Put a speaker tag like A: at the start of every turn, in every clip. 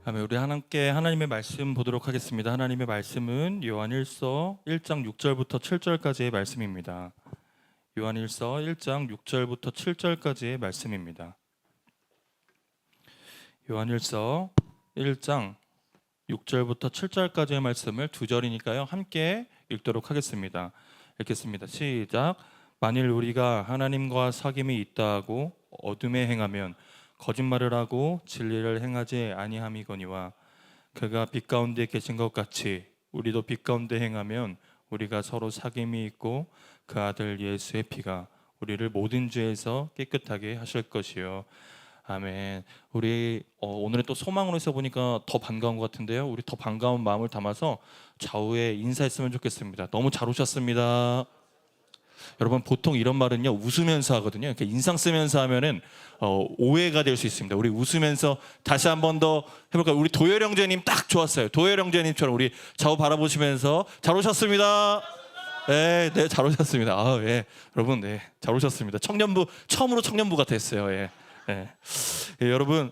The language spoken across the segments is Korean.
A: 아멘. 우리 함께 하나님의 말씀 보도록 하겠습니다. 하나님의 말씀은 요한일서 1장 6절부터 7절까지의 말씀입니다. 요한일서 1장 6절부터 7절까지의 말씀입니다. 요한일서 1장 6절부터 7절까지의 말씀을 두 절이니까요. 함께 읽도록 하겠습니다. 읽겠습니다. 시작. 만일 우리가 하나님과 사귐이 있다 하고 어둠에 행하면 거짓말을 하고 진리를 행하지 아니함이거니와 그가 빛 가운데 계신 것 같이 우리도 빛 가운데 행하면 우리가 서로 사귐이 있고 그 아들 예수의 피가 우리를 모든 죄에서 깨끗하게 하실 것이요. 아멘. 우리 오늘은 또 소망으로서 보니까 더 반가운 것 같은데요. 우리 더 반가운 마음을 담아서 좌우에 인사했으면 좋겠습니다. 너무 잘 오셨습니다. 여러분, 보통 이런 말은요 웃으면서 하거든요. 이렇게 인상 쓰면서 하면은 오해가 될 수 있습니다. 우리 웃으면서 다시 한 번 더 해볼까요? 우리 도열 형제님 딱 좋았어요. 도열 형제님처럼 우리 좌우 바라보시면서 잘 오셨습니다. 네, 네, 잘 오셨습니다. 아, 예, 여러분, 네, 잘 오셨습니다. 청년부 처음으로 청년부가 됐어요. 예. 예. 예, 여러분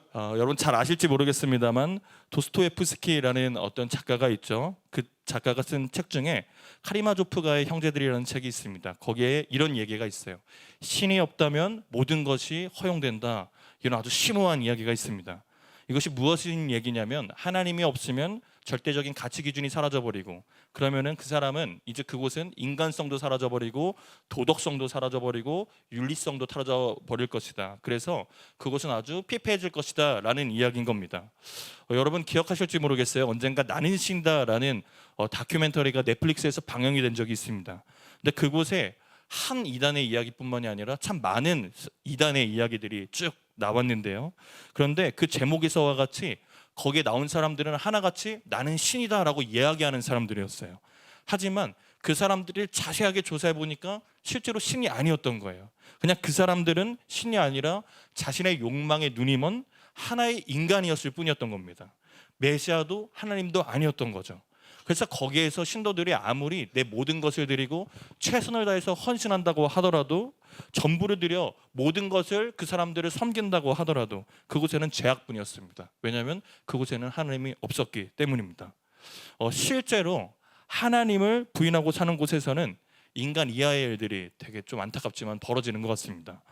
A: 잘 아실지 모르겠습니다만 도스토옙스키라는 어떤 작가가 있죠. 그 작가가 쓴 책 중에 카리마조프가의 형제들이라는 책이 있습니다. 거기에 이런 얘기가 있어요. 신이 없다면 모든 것이 허용된다. 이런 아주 심오한 이야기가 있습니다. 이것이 무엇인 얘기냐면 하나님이 없으면 절대적인 가치 기준이 사라져버리고, 그러면은 그 사람은 이제 그곳은 인간성도 사라져버리고 도덕성도 사라져버리고 윤리성도 사라져버릴 것이다. 그래서 그곳은 아주 피폐해질 것이다 라는 이야기인 겁니다. 여러분 기억하실지 모르겠어요. 언젠가 나는 신다라는 다큐멘터리가 넷플릭스에서 방영이 된 적이 있습니다. 근데 그곳에 한 이단의 이야기뿐만이 아니라 참 많은 이단의 이야기들이 쭉 나왔는데요. 그런데 그 제목에서와 같이 거기에 나온 사람들은 하나같이 나는 신이다라고 이야기하는 사람들이었어요. 하지만 그 사람들을 자세하게 조사해 보니까 실제로 신이 아니었던 거예요. 그냥 그 사람들은 신이 아니라 자신의 욕망에 눈이 먼 하나의 인간이었을 뿐이었던 겁니다. 메시아도 하나님도 아니었던 거죠. 그래서 거기에서 신도들이 아무리 내 모든 것을 드리고 최선을 다해서 헌신한다고 하더라도, 전부를 들여 모든 것을 그 사람들을 섬긴다고 하더라도 그곳에는 죄악뿐이었습니다. 왜냐하면 그곳에는 하나님이 없었기 때문입니다. 실제로 하나님을 부인하고 사는 곳에서는 인간 이하의 일들이 되게 좀 안타깝지만 벌어지는 것 같습니다.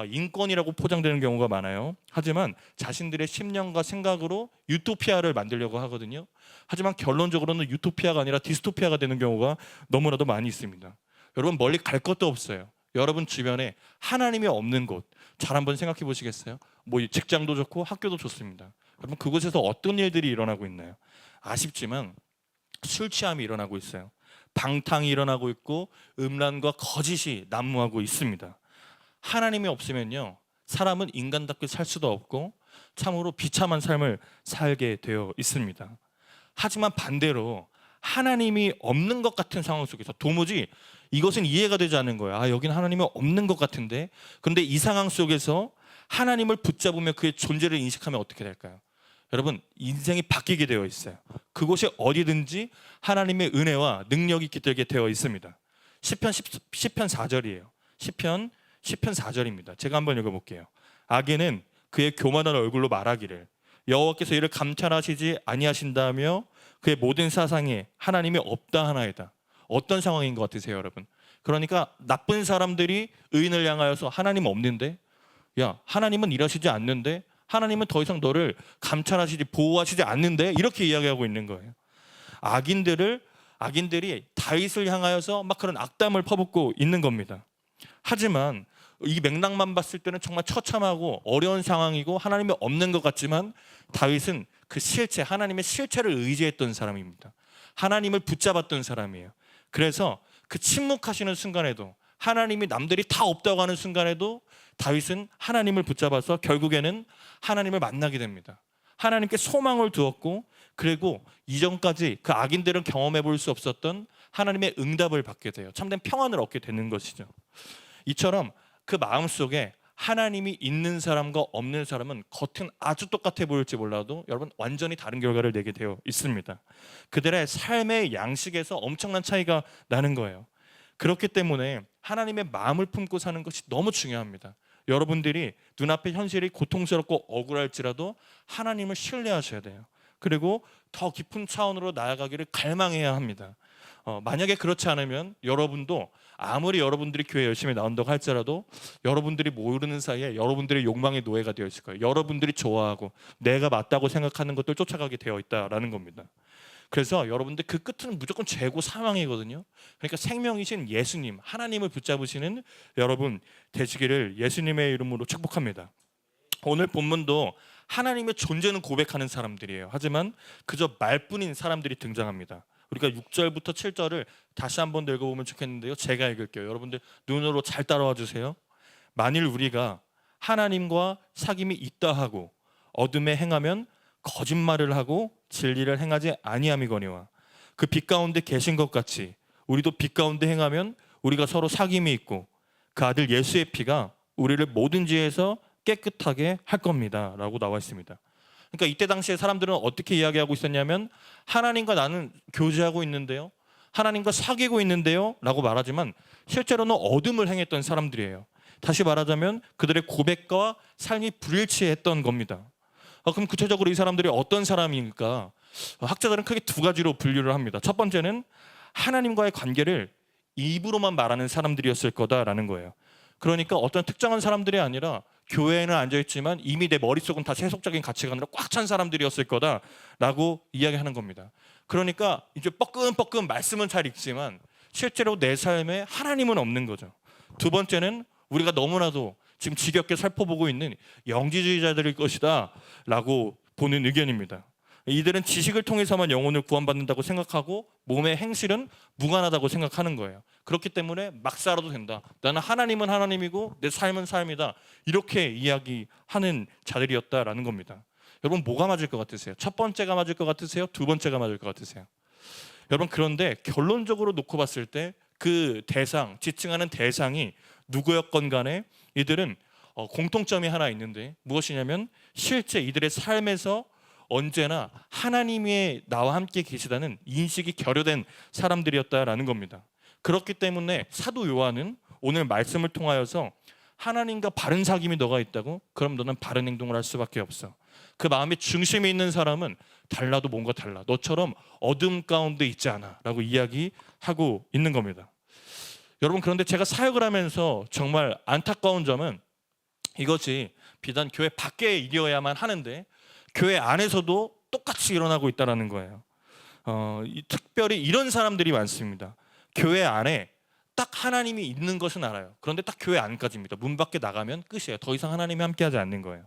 A: 인권이라고 포장되는 경우가 많아요. 하지만 자신들의 심령과 생각으로 유토피아를 만들려고 하거든요. 하지만 결론적으로는 유토피아가 아니라 디스토피아가 되는 경우가 너무나도 많이 있습니다. 여러분, 멀리 갈 것도 없어요. 여러분 주변에 하나님이 없는 곳 잘 한번 생각해 보시겠어요? 뭐 직장도 좋고 학교도 좋습니다. 여러분, 그곳에서 어떤 일들이 일어나고 있나요? 아쉽지만 술 취함이 일어나고 있어요. 방탕이 일어나고 있고 음란과 거짓이 난무하고 있습니다. 하나님이 없으면요, 사람은 인간답게 살 수도 없고 참으로 비참한 삶을 살게 되어 있습니다. 하지만 반대로 하나님이 없는 것 같은 상황 속에서 도무지 이것은 이해가 되지 않는 거예요. 여기는 하나님이 없는 것 같은데, 그런데 이 상황 속에서 하나님을 붙잡으며 그의 존재를 인식하면 어떻게 될까요? 여러분, 인생이 바뀌게 되어 있어요. 그곳이 어디든지 하나님의 은혜와 능력이 깃들게 되어 있습니다. 시편 4절이에요. 시편 4절입니다. 제가 한번 읽어볼게요. 악인은 그의 교만한 얼굴로 말하기를 여호와께서 이를 감찰하시지 아니하신다며 그의 모든 사상에 하나님이 없다 하나이다. 어떤 상황인 것 같으세요, 여러분? 그러니까 나쁜 사람들이 의인을 향하여서 하나님 없는데, 야, 하나님은 일하시지 않는데, 하나님은 더 이상 너를 감찰하시지 보호하시지 않는데, 이렇게 이야기하고 있는 거예요. 악인들이 다윗을 향하여서 막 그런 악담을 퍼붓고 있는 겁니다. 하지만 이 맥락만 봤을 때는 정말 처참하고 어려운 상황이고 하나님이 없는 것 같지만, 다윗은 그 실체, 하나님의 실체를 의지했던 사람입니다. 하나님을 붙잡았던 사람이에요. 그래서 그 침묵하시는 순간에도, 하나님이 남들이 다 없다고 하는 순간에도 다윗은 하나님을 붙잡아서 결국에는 하나님을 만나게 됩니다. 하나님께 소망을 두었고, 그리고 이전까지 그 악인들은 경험해 볼 수 없었던 하나님의 응답을 받게 돼요. 참된 평안을 얻게 되는 것이죠. 이처럼 그 마음속에 하나님이 있는 사람과 없는 사람은 겉은 아주 똑같아 보일지 몰라도 여러분 완전히 다른 결과를 내게 되어 있습니다. 그들의 삶의 양식에서 엄청난 차이가 나는 거예요. 그렇기 때문에 하나님의 마음을 품고 사는 것이 너무 중요합니다. 여러분들이 눈앞의 현실이 고통스럽고 억울할지라도 하나님을 신뢰하셔야 돼요. 그리고 더 깊은 차원으로 나아가기를 갈망해야 합니다. 만약에 그렇지 않으면 여러분도 아무리 여러분들이 교회 열심히 나온다고 할지라도 여러분들이 모르는 사이에 여러분들의 욕망의 노예가 되어 있을 거예요. 여러분들이 좋아하고 내가 맞다고 생각하는 것들 쫓아가게 되어 있다라는 겁니다. 그래서 여러분들 그 끝은 무조건 죄고 사망이거든요. 그러니까 생명이신 예수님, 하나님을 붙잡으시는 여러분 되시기를 예수님의 이름으로 축복합니다. 오늘 본문도 하나님의 존재는 고백하는 사람들이에요. 하지만 그저 말뿐인 사람들이 등장합니다. 우리가 6절부터 7절을 다시 한번 읽어보면 좋겠는데요. 제가 읽을게요. 여러분들 눈으로 잘 따라와 주세요. 만일 우리가 하나님과 사귐이 있다 하고 어둠에 행하면 거짓말을 하고 진리를 행하지 아니함이거니와 그 빛 가운데 계신 것 같이 우리도 빛 가운데 행하면 우리가 서로 사귐이 있고 그 아들 예수의 피가 우리를 모든 죄에서 깨끗하게 할 겁니다 라고 나와 있습니다. 그러니까 이때 당시에 사람들은 어떻게 이야기하고 있었냐면 하나님과 나는 교제하고 있는데요, 하나님과 사귀고 있는데요 라고 말하지만 실제로는 어둠을 행했던 사람들이에요. 다시 말하자면 그들의 고백과 삶이 불일치했던 겁니다. 그럼 구체적으로 이 사람들이 어떤 사람일까? 학자들은 크게 두 가지로 분류를 합니다. 첫 번째는 하나님과의 관계를 입으로만 말하는 사람들이었을 거다라는 거예요. 그러니까 어떤 특정한 사람들이 아니라 교회에는 앉아있지만 이미 내 머릿속은 다 세속적인 가치관으로 꽉 찬 사람들이었을 거다라고 이야기하는 겁니다. 그러니까 이제 뻐끔뻐끔 말씀은 잘 읽지만 실제로 내 삶에 하나님은 없는 거죠. 두 번째는 우리가 너무나도 지금 지겹게 살펴보고 있는 영지주의자들일 것이다 라고 보는 의견입니다. 이들은 지식을 통해서만 영혼을 구원받는다고 생각하고 몸의 행실은 무관하다고 생각하는 거예요. 그렇기 때문에 막 살아도 된다, 나는 하나님은 하나님이고 내 삶은 삶이다, 이렇게 이야기하는 자들이었다라는 겁니다. 여러분 뭐가 맞을 것 같으세요? 첫 번째가 맞을 것 같으세요? 두 번째가 맞을 것 같으세요? 여러분 그런데 결론적으로 놓고 봤을 때 그 대상, 지칭하는 대상이 누구였건 간에 이들은 공통점이 하나 있는데 무엇이냐면 실제 이들의 삶에서 언제나 하나님이 나와 함께 계시다는 인식이 결여된 사람들이었다라는 겁니다. 그렇기 때문에 사도 요한은 오늘 말씀을 통하여서 하나님과 바른 사귐이 너가 있다고? 그럼 너는 바른 행동을 할 수밖에 없어. 그 마음의 중심에 있는 사람은 달라도 뭔가 달라, 너처럼 어둠 가운데 있지 않아 라고 이야기하고 있는 겁니다. 여러분 그런데 제가 사역을 하면서 정말 안타까운 점은 이것이 비단 교회 밖에 일이어야만 하는데 교회 안에서도 똑같이 일어나고 있다는 거예요. 특별히 이런 사람들이 많습니다. 교회 안에 딱 하나님이 있는 것은 알아요. 그런데 딱 교회 안까지입니다. 문 밖에 나가면 끝이에요. 더 이상 하나님이 함께하지 않는 거예요.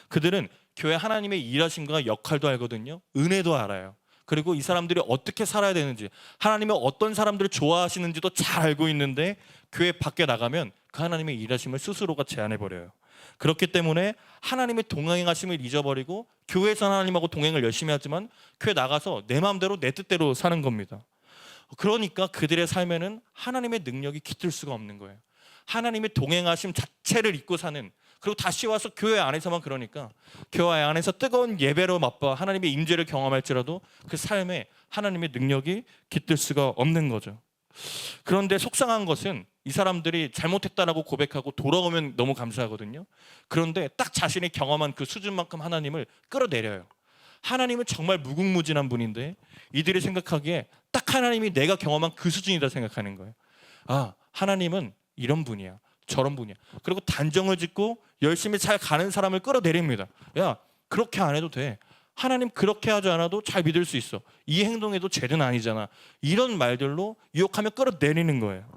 A: 그들은 교회 하나님의 일하심과 역할도 알거든요. 은혜도 알아요. 그리고 이 사람들이 어떻게 살아야 되는지, 하나님이 어떤 사람들을 좋아하시는지도 잘 알고 있는데 교회 밖에 나가면 그 하나님의 일하심을 스스로가 제한해버려요. 그렇기 때문에 하나님의 동행하심을 잊어버리고 교회에서 하나님하고 동행을 열심히 하지만 교회 나가서 내 마음대로 내 뜻대로 사는 겁니다. 그러니까 그들의 삶에는 하나님의 능력이 깃들 수가 없는 거예요. 하나님의 동행하심 자체를 잊고 사는, 그리고 다시 와서 교회 안에서만 그러니까 교회 안에서 뜨거운 예배로 맛봐 하나님의 임재를 경험할지라도 그 삶에 하나님의 능력이 깃들 수가 없는 거죠. 그런데 속상한 것은 이 사람들이 잘못했다라고 고백하고 돌아오면 너무 감사하거든요. 그런데 딱 자신이 경험한 그 수준만큼 하나님을 끌어내려요. 하나님은 정말 무궁무진한 분인데 이들이 생각하기에 딱 하나님이 내가 경험한 그 수준이다 생각하는 거예요. 아, 하나님은 이런 분이야, 저런 분이야. 그리고 단정을 짓고 열심히 잘 가는 사람을 끌어내립니다. 야, 그렇게 안 해도 돼. 하나님 그렇게 하지 않아도 잘 믿을 수 있어. 이 행동에도 죄는 아니잖아. 이런 말들로 유혹하며 끌어내리는 거예요.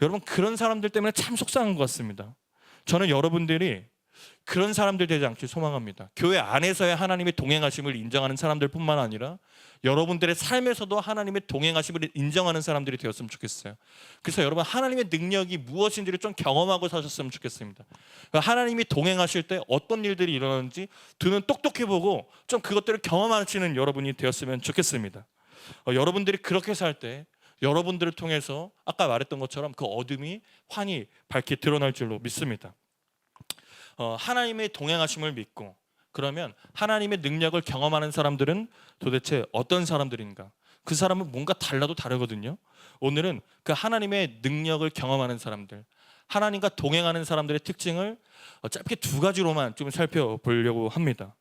A: 여러분 그런 사람들 때문에 참 속상한 것 같습니다. 저는 여러분들이 그런 사람들 되지 않길 소망합니다. 교회 안에서의 하나님의 동행하심을 인정하는 사람들뿐만 아니라 여러분들의 삶에서도 하나님의 동행하심을 인정하는 사람들이 되었으면 좋겠어요. 그래서 여러분 하나님의 능력이 무엇인지를 좀 경험하고 사셨으면 좋겠습니다. 하나님이 동행하실 때 어떤 일들이 일어나는지 두 눈 똑똑히 보고 좀 그것들을 경험하시는 여러분이 되었으면 좋겠습니다. 여러분들이 그렇게 살 때 여러분들을 통해서 아까 말했던 것처럼 그 어둠이 환히 밝게 드러날 줄로 믿습니다. 하나님의 동행하심을 믿고 그러면 하나님의 능력을 경험하는 사람들은 도대체 어떤 사람들인가? 그 사람은 뭔가 달라도 다르거든요. 오늘은 그 하나님의 능력을 경험하는 사람들, 하나님과 동행하는 사람들의 특징을 짧게 두 가지로만 좀 살펴보려고 합니다.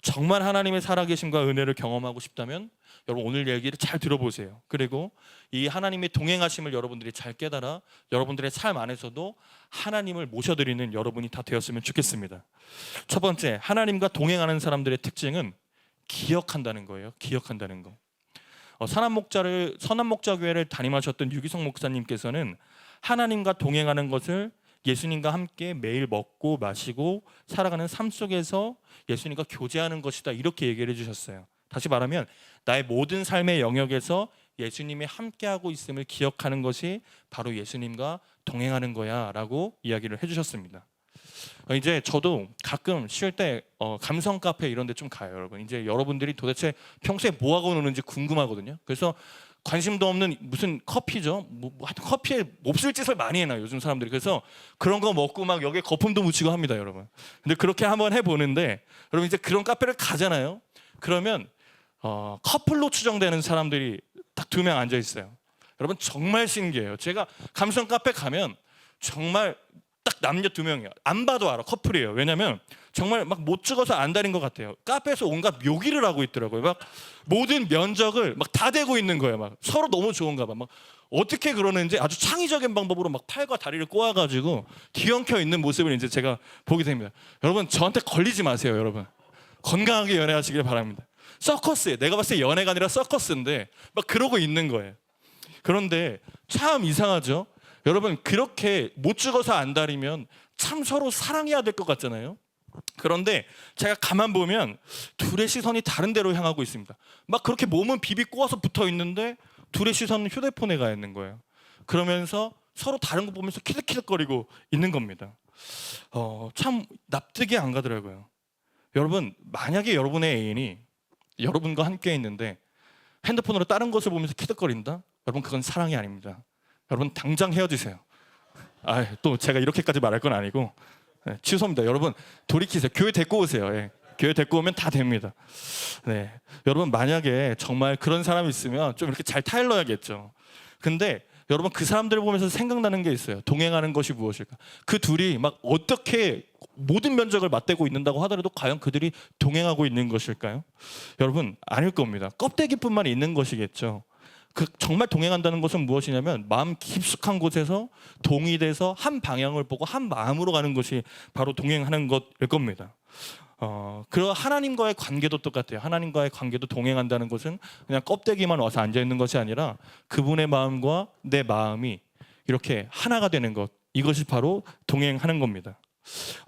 A: 정말 하나님의 살아계심과 은혜를 경험하고 싶다면 여러분 오늘 얘기를 잘 들어보세요. 그리고 이 하나님의 동행하심을 여러분들이 잘 깨달아 여러분들의 삶 안에서도 하나님을 모셔드리는 여러분이 다 되었으면 좋겠습니다. 첫 번째, 하나님과 동행하는 사람들의 특징은 기억한다는 거예요. 기억한다는 거. 선한목자교회를 담임하셨던 유기성 목사님께서는 하나님과 동행하는 것을 예수님과 함께 매일 먹고 마시고 살아가는 삶 속에서 예수님과 교제하는 것이다, 이렇게 얘기를 해주셨어요. 다시 말하면 나의 모든 삶의 영역에서 예수님이 함께하고 있음을 기억하는 것이 바로 예수님과 동행하는 거야 라고 이야기를 해주셨습니다. 이제 저도 가끔 쉴 때 감성 카페 이런 데 좀 가요. 여러분, 이제 여러분들이 도대체 평소에 뭐 하고 노는지 궁금하거든요. 그래서 관심도 없는 무슨 커피죠, 하여튼 커피에 몹쓸 짓을 많이 해놔요 요즘 사람들이. 그래서 그런 거 먹고 막 여기에 거품도 묻히고 합니다 여러분. 근데 그렇게 한번 해보는데, 여러분 이제 그런 카페를 가잖아요. 그러면 커플로 추정되는 사람들이 딱 2명 앉아 있어요. 여러분 정말 신기해요. 제가 감성 카페 가면 정말 딱 남녀 2명이에요. 안 봐도 알아, 커플이에요. 왜냐면 정말 막 못 찍어서 안달인 것 같아요. 카페에서 온갖 묘기를 하고 있더라고요. 막 모든 면적을 막 다 대고 있는 거예요. 막 서로 너무 좋은가 봐. 막 어떻게 그러는지 아주 창의적인 방법으로 막 팔과 다리를 꼬아가지고 뒤엉켜 있는 모습을 이제 제가 보게 됩니다. 여러분 저한테 걸리지 마세요. 여러분 건강하게 연애하시길 바랍니다. 서커스에, 내가 봤을 때 연애가 아니라 서커스인데 막 그러고 있는 거예요. 그런데 참 이상하죠. 여러분 그렇게 못 죽어서 안달이면 참 서로 사랑해야 될 것 같잖아요. 그런데 제가 가만 보면 둘의 시선이 다른 데로 향하고 있습니다. 막 그렇게 몸은 비비 꼬아서 붙어 있는데 둘의 시선은 휴대폰에 가 있는 거예요. 그러면서 서로 다른 거 보면서 키득키득거리고 있는 겁니다. 참 납득이 안 가더라고요. 여러분 만약에 여러분의 애인이 여러분과 함께 있는데 핸드폰으로 다른 것을 보면서 키득거린다? 여러분 그건 사랑이 아닙니다. 여러분 당장 헤어지세요. 또 제가 이렇게까지 말할 건 아니고 취소입니다. 여러분 돌이키세요. 교회 데리고 오세요. 교회 데리고 오면 다 됩니다. 네, 여러분 만약에 정말 그런 사람이 있으면 좀 이렇게 잘 타일러야겠죠. 근데 여러분 그 사람들을 보면서 생각나는 게 있어요. 동행하는 것이 무엇일까? 그 둘이 막 어떻게 모든 면적을 맞대고 있는다고 하더라도 과연 그들이 동행하고 있는 것일까요? 여러분 아닐 겁니다. 껍데기뿐만 있는 것이겠죠. 정말 동행한다는 것은 무엇이냐면 마음 깊숙한 곳에서 동의돼서 한 방향을 보고 한 마음으로 가는 것이 바로 동행하는 것일 겁니다. 그리고 하나님과의 관계도 똑같아요. 하나님과의 관계도 동행한다는 것은 그냥 껍데기만 와서 앉아 있는 것이 아니라 그분의 마음과 내 마음이 이렇게 하나가 되는 것, 이것이 바로 동행하는 겁니다.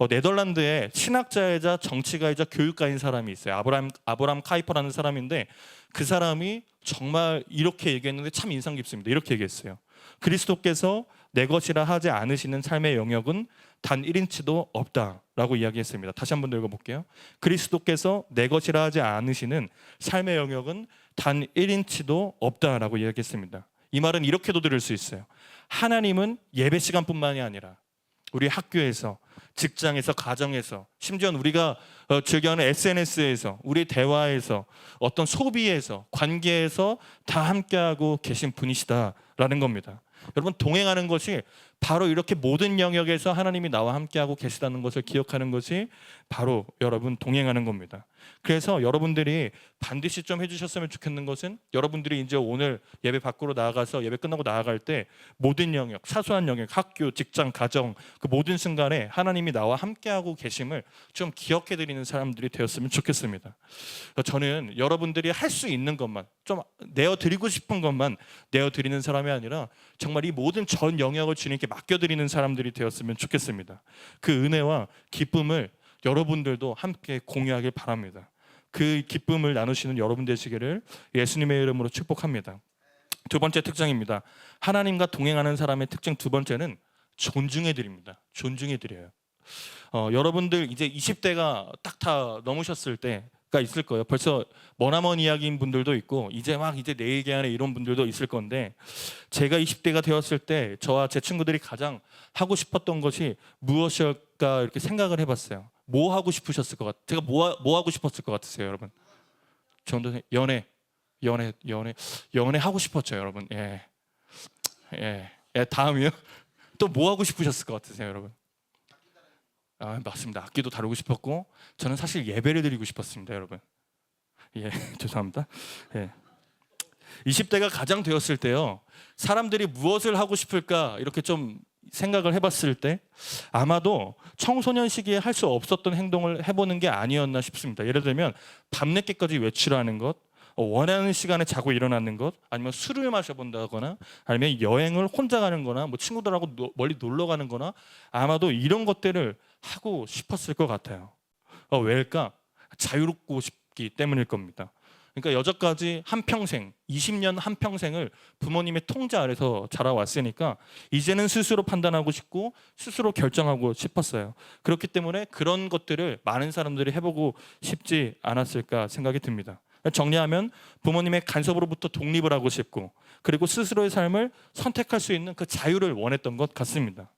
A: 네덜란드에 신학자이자 정치가이자 교육가인 사람이 있어요. 아브람 카이퍼라는 사람인데 그 사람이 정말 이렇게 얘기했는데 참 인상 깊습니다. 이렇게 얘기했어요. 그리스도께서 내 것이라 하지 않으시는 삶의 영역은 단 1인치도 없다라고 이야기했습니다. 다시 한번 읽어볼게요. 그리스도께서 내 것이라 하지 않으시는 삶의 영역은 단 1인치도 없다라고 이야기했습니다. 이 말은 이렇게도 들을 수 있어요. 하나님은 예배 시간뿐만이 아니라 우리 학교에서, 직장에서, 가정에서, 심지어 우리가 즐겨하는 SNS에서, 우리 대화에서, 어떤 소비에서, 관계에서 다 함께하고 계신 분이시다라는 겁니다. 여러분 동행하는 것이 바로 이렇게 모든 영역에서 하나님이 나와 함께하고 계시다는 것을 기억하는 것이 바로 여러분 동행하는 겁니다. 그래서 여러분들이 반드시 좀 해주셨으면 좋겠는 것은, 여러분들이 이제 오늘 예배 밖으로 나아가서 예배 끝나고 나아갈 때 모든 영역, 사소한 영역, 학교, 직장, 가정, 그 모든 순간에 하나님이 나와 함께하고 계심을 좀 기억해드리는 사람들이 되었으면 좋겠습니다. 저는 여러분들이 할 수 있는 것만, 좀 내어드리고 싶은 것만 내어드리는 사람이 아니라 정말 이 모든 전 영역을 주님께 맡겨드리는 사람들이 되었으면 좋겠습니다. 그 은혜와 기쁨을 여러분들도 함께 공유하길 바랍니다. 그 기쁨을 나누시는 여러분 되시기를 예수님의 이름으로 축복합니다. 두 번째 특징입니다. 하나님과 동행하는 사람의 특징 두 번째는 존중해드립니다. 존중해드려요. 여러분들 이제 20대가 딱 다 넘으셨을 때가 있을 거예요. 벌써 머나먼 이야기인 분들도 있고 이제 내 얘기하는 이런 분들도 있을 건데, 제가 20대가 되었을 때 저와 제 친구들이 가장 하고 싶었던 것이 무엇일까 이렇게 생각을 해봤어요. 뭐 하고 싶으셨을 것 같아요? 제가 뭐 하고 싶었을 것 같으세요, 여러분? 저는 연애 하고 싶었죠, 여러분. 예. 다음이요. 또 뭐 하고 싶으셨을 것 같으세요, 여러분? 맞습니다. 악기도 다루고 싶었고 저는 사실 예배를 드리고 싶었습니다, 여러분. 예, 죄송합니다. 예. 20대가 가장 되었을 때요, 사람들이 무엇을 하고 싶을까 이렇게 좀 생각을 해봤을 때 아마도 청소년 시기에 할 수 없었던 행동을 해보는 게 아니었나 싶습니다. 예를 들면 밤늦게까지 외출하는 것, 원하는 시간에 자고 일어나는 것, 아니면 술을 마셔본다거나, 아니면 여행을 혼자 가는 거나, 뭐 친구들하고 멀리 놀러 가는 거나, 아마도 이런 것들을 하고 싶었을 것 같아요. 왜일까? 자유롭고 싶기 때문일 겁니다. 그러니까 여태까지 한평생, 20년 한평생을 부모님의 통제 아래서 자라왔으니까 이제는 스스로 판단하고 싶고 스스로 결정하고 싶었어요. 그렇기 때문에 그런 것들을 많은 사람들이 해보고 싶지 않았을까 생각이 듭니다. 정리하면 부모님의 간섭으로부터 독립을 하고 싶고, 그리고 스스로의 삶을 선택할 수 있는 그 자유를 원했던 것 같습니다.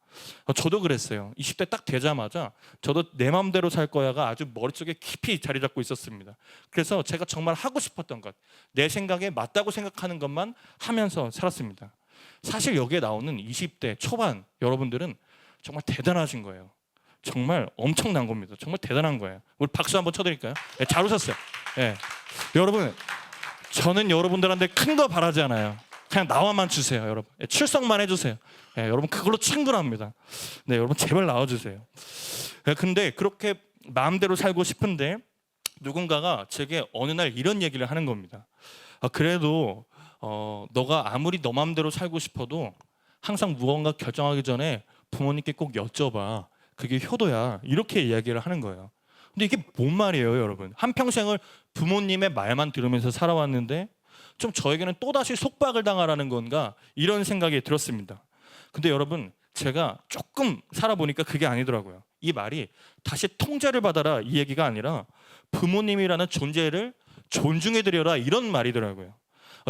A: 저도 그랬어요. 20대 딱 되자마자 저도 내 마음대로 살 거야가 아주 머릿속에 깊이 자리 잡고 있었습니다. 그래서 제가 정말 하고 싶었던 것, 내 생각에 맞다고 생각하는 것만 하면서 살았습니다. 사실 여기에 나오는 20대 초반 여러분들은 정말 대단하신 거예요. 정말 엄청난 겁니다. 정말 대단한 거예요. 우리 박수 한번 쳐드릴까요? 네, 잘 오셨어요. 네. 여러분, 저는 여러분들한테 큰 거 바라지 않아요. 그냥 나와만 주세요, 여러분. 네, 출석만 해주세요. 네, 여러분 그걸로 충분합니다. 네, 여러분 제발 나와주세요. 네, 근데 그렇게 마음대로 살고 싶은데 누군가가 제게 어느 날 이런 얘기를 하는 겁니다. 그래도 너가 아무리 너 마음대로 살고 싶어도 항상 무언가 결정하기 전에 부모님께 꼭 여쭤봐. 그게 효도야. 이렇게 이야기를 하는 거예요. 근데 이게 뭔 말이에요, 여러분? 한평생을 부모님의 말만 들으면서 살아왔는데 좀 저에게는 또다시 속박을 당하라는 건가, 이런 생각이 들었습니다. 근데 여러분, 제가 조금 살아보니까 그게 아니더라고요. 이 말이 다시 통제를 받아라 이 얘기가 아니라 부모님이라는 존재를 존중해드려라, 이런 말이더라고요.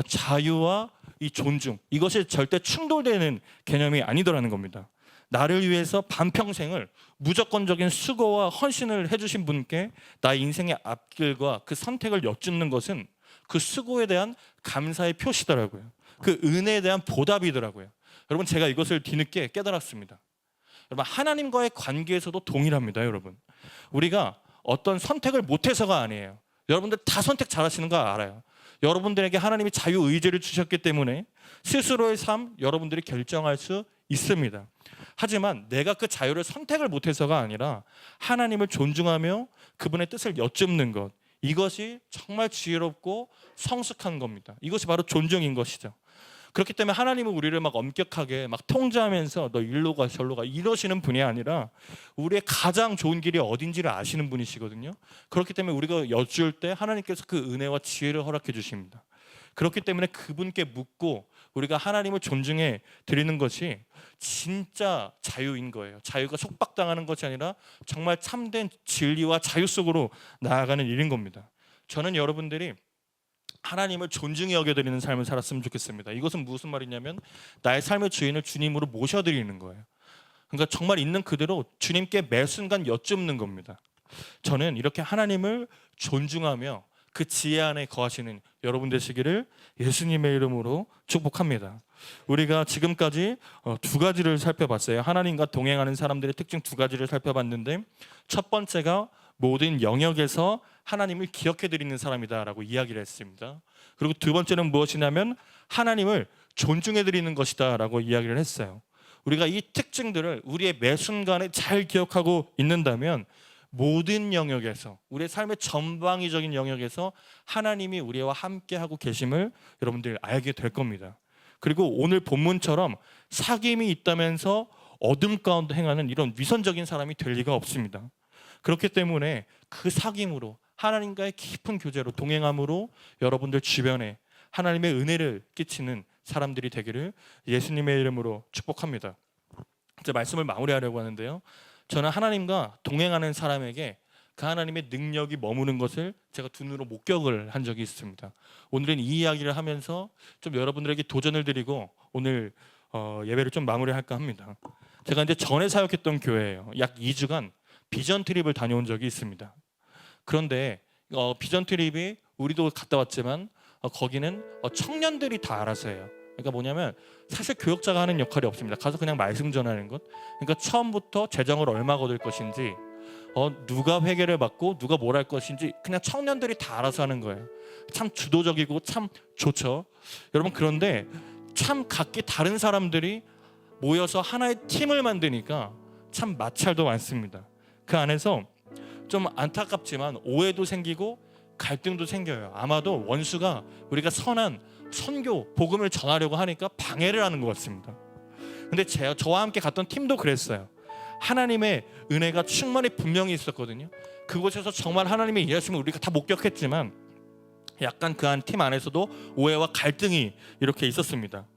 A: 자유와 이 존중, 이것이 절대 충돌되는 개념이 아니더라는 겁니다. 나를 위해서 반평생을 무조건적인 수고와 헌신을 해주신 분께 나의 인생의 앞길과 그 선택을 여쭙는 것은 그 수고에 대한 감사의 표시더라고요. 그 은혜에 대한 보답이더라고요. 여러분, 제가 이것을 뒤늦게 깨달았습니다. 여러분, 하나님과의 관계에서도 동일합니다. 여러분, 우리가 어떤 선택을 못해서가 아니에요. 여러분들 다 선택 잘하시는 거 알아요. 여러분들에게 하나님이 자유의지를 주셨기 때문에 스스로의 삶 여러분들이 결정할 수 있습니다. 하지만 내가 그 자유를 선택을 못해서가 아니라 하나님을 존중하며 그분의 뜻을 여쭙는 것, 이것이 정말 지혜롭고 성숙한 겁니다. 이것이 바로 존중인 것이죠. 그렇기 때문에 하나님은 우리를 막 엄격하게 막 통제하면서 너 일로 가 절로 가 이러시는 분이 아니라 우리의 가장 좋은 길이 어딘지를 아시는 분이시거든요. 그렇기 때문에 우리가 여쭐 때 하나님께서 그 은혜와 지혜를 허락해 주십니다. 그렇기 때문에 그분께 묻고 우리가 하나님을 존중해 드리는 것이 진짜 자유인 거예요. 자유가 속박당하는 것이 아니라 정말 참된 진리와 자유 속으로 나아가는 일인 겁니다. 저는 여러분들이 하나님을 존중히 여겨드리는 삶을 살았으면 좋겠습니다. 이것은 무슨 말이냐면 나의 삶의 주인을 주님으로 모셔드리는 거예요. 그러니까 정말 있는 그대로 주님께 매 순간 여쭙는 겁니다. 저는 이렇게 하나님을 존중하며 그 지혜 안에 거하시는 여러분 되시기를 예수님의 이름으로 축복합니다. 우리가 지금까지 두 가지를 살펴봤어요. 하나님과 동행하는 사람들의 특징 두 가지를 살펴봤는데, 첫 번째가 모든 영역에서 하나님을 기억해 드리는 사람이다라고 이야기를 했습니다. 그리고 두 번째는 무엇이냐면 하나님을 존중해 드리는 것이다라고 이야기를 했어요. 우리가 이 특징들을 우리의 매 순간에 잘 기억하고 있는다면 모든 영역에서, 우리의 삶의 전방위적인 영역에서 하나님이 우리와 함께하고 계심을 여러분들 알게 될 겁니다. 그리고 오늘 본문처럼 사귐이 있다면서 어둠 가운데 행하는 이런 위선적인 사람이 될 리가 없습니다. 그렇기 때문에 그 사귐으로 하나님과의 깊은 교제로 동행함으로 여러분들 주변에 하나님의 은혜를 끼치는 사람들이 되기를 예수님의 이름으로 축복합니다. 이제 말씀을 마무리하려고 하는데요, 저는 하나님과 동행하는 사람에게 그 하나님의 능력이 머무는 것을 제가 두 눈으로 목격을 한 적이 있습니다. 오늘은 이 이야기를 하면서 좀 여러분들에게 도전을 드리고 오늘 예배를 좀 마무리할까 합니다. 제가 이제 전에 사역했던 교회예요. 약 2주간 비전 트립을 다녀온 적이 있습니다. 그런데 비전 트립이 우리도 갔다 왔지만 거기는 청년들이 다 알아서 해요. 그러니까 뭐냐면 사실 교역자가 하는 역할이 없습니다. 가서 그냥 말씀 전하는 것. 그러니까 처음부터 재정을 얼마 거둘 것인지, 누가 회계를 받고 누가 뭘 할 것인지 그냥 청년들이 다 알아서 하는 거예요. 참 주도적이고 참 좋죠. 여러분, 그런데 참 각기 다른 사람들이 모여서 하나의 팀을 만드니까 참 마찰도 많습니다. 그 안에서 좀 안타깝지만 오해도 생기고 갈등도 생겨요. 아마도 원수가 우리가 선한 선교, 복음을 전하려고 하니까 방해를 하는 것 같습니다. 근데 저와 함께 갔던 팀도 그랬어요. 하나님의 은혜가 충만히 분명히 있었거든요. 그곳에서 정말 하나님의 일하심을 우리가 다 목격했지만 약간 그 한 팀 안에서도 오해와 갈등이 이렇게 있었습니다.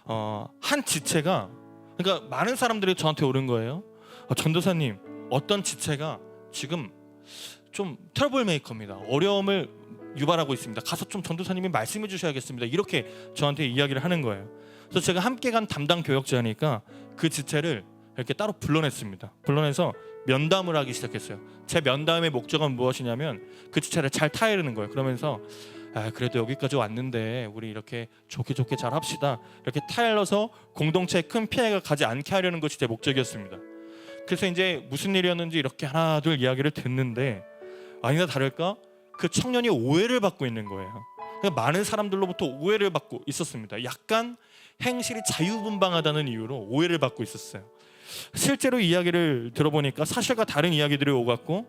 A: 한 지체가, 그러니까 많은 사람들이 저한테 오는 거예요. 전도사님, 어떤 지체가 지금 좀 트러블 메이커입니다. 어려움을 유발하고 있습니다. 가서 좀 전도사님이 말씀해 주셔야겠습니다. 이렇게 저한테 이야기를 하는 거예요. 그래서 제가 함께 간 담당 교역자니까 그 지체를 이렇게 따로 불러냈습니다. 불러내서 면담을 하기 시작했어요. 제 면담의 목적은 무엇이냐면 그 지체를 잘 타이르는 거예요. 그러면서 그래도 여기까지 왔는데 우리 이렇게 좋게 잘 합시다. 이렇게 타일러서 공동체에 큰 피해가 가지 않게 하려는 것이 제 목적이었습니다. 그래서 이제 무슨 일이었는지 이렇게 하나 둘 이야기를 듣는데 아니나 다를까 그 청년이 오해를 받고 있는 거예요. 그러니까 많은 사람들로부터 오해를 받고 있었습니다. 약간 행실이 자유분방하다는 이유로 오해를 받고 있었어요. 실제로 이야기를 들어보니까 사실과 다른 이야기들이 오갔고